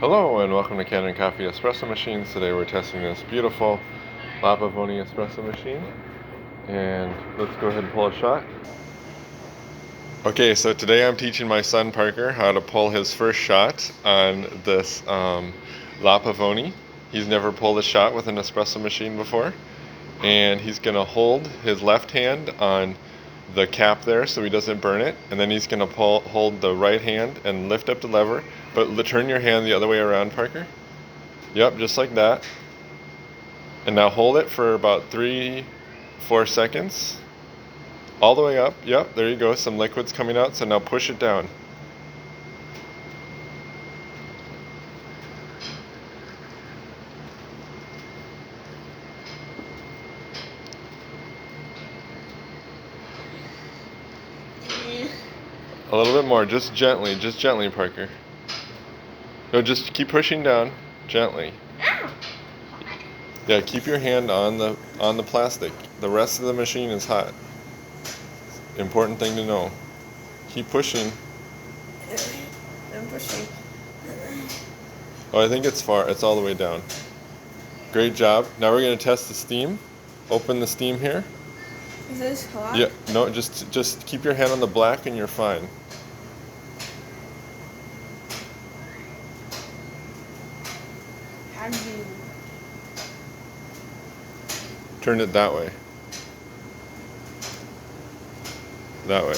Hello and welcome to Kanen Coffee Espresso Machines. Today we're testing this beautiful Pavoni espresso machine. And let's go ahead and pull a shot. Okay, so today I'm teaching my son Parker how to pull his first shot on this Pavoni. He's never pulled a shot with an espresso machine before. And he's going to hold his left hand on the cap there so he doesn't burn it, and then he's going to hold the right hand and lift up the lever, but turn your hand the other way around, Parker. Yep, just like that. And now hold it for about 3-4 seconds all the way up. Yep, there you go, some liquid's coming out, so now push it down. A little bit more, just gently, Parker. No, just keep pushing down, gently. Yeah, keep your hand on the plastic. The rest of the machine is hot. Important thing to know. Keep pushing. I'm pushing. Oh, I think it's all the way down. Great job. Now we're going to test the steam. Open the steam here. Is this hot? Yeah, no, just keep your hand on the black and you're fine. How do you... Turn it that way. That way.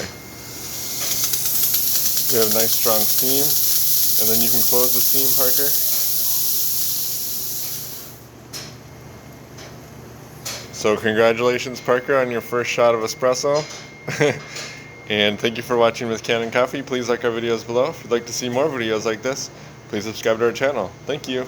You have a nice strong steam, and then you can close the steam, Parker. So congratulations, Parker, on your first shot of espresso. And thank you for watching with Kanen Coffee. Please like our videos below. If you'd like to see more videos like this, please subscribe to our channel. Thank you.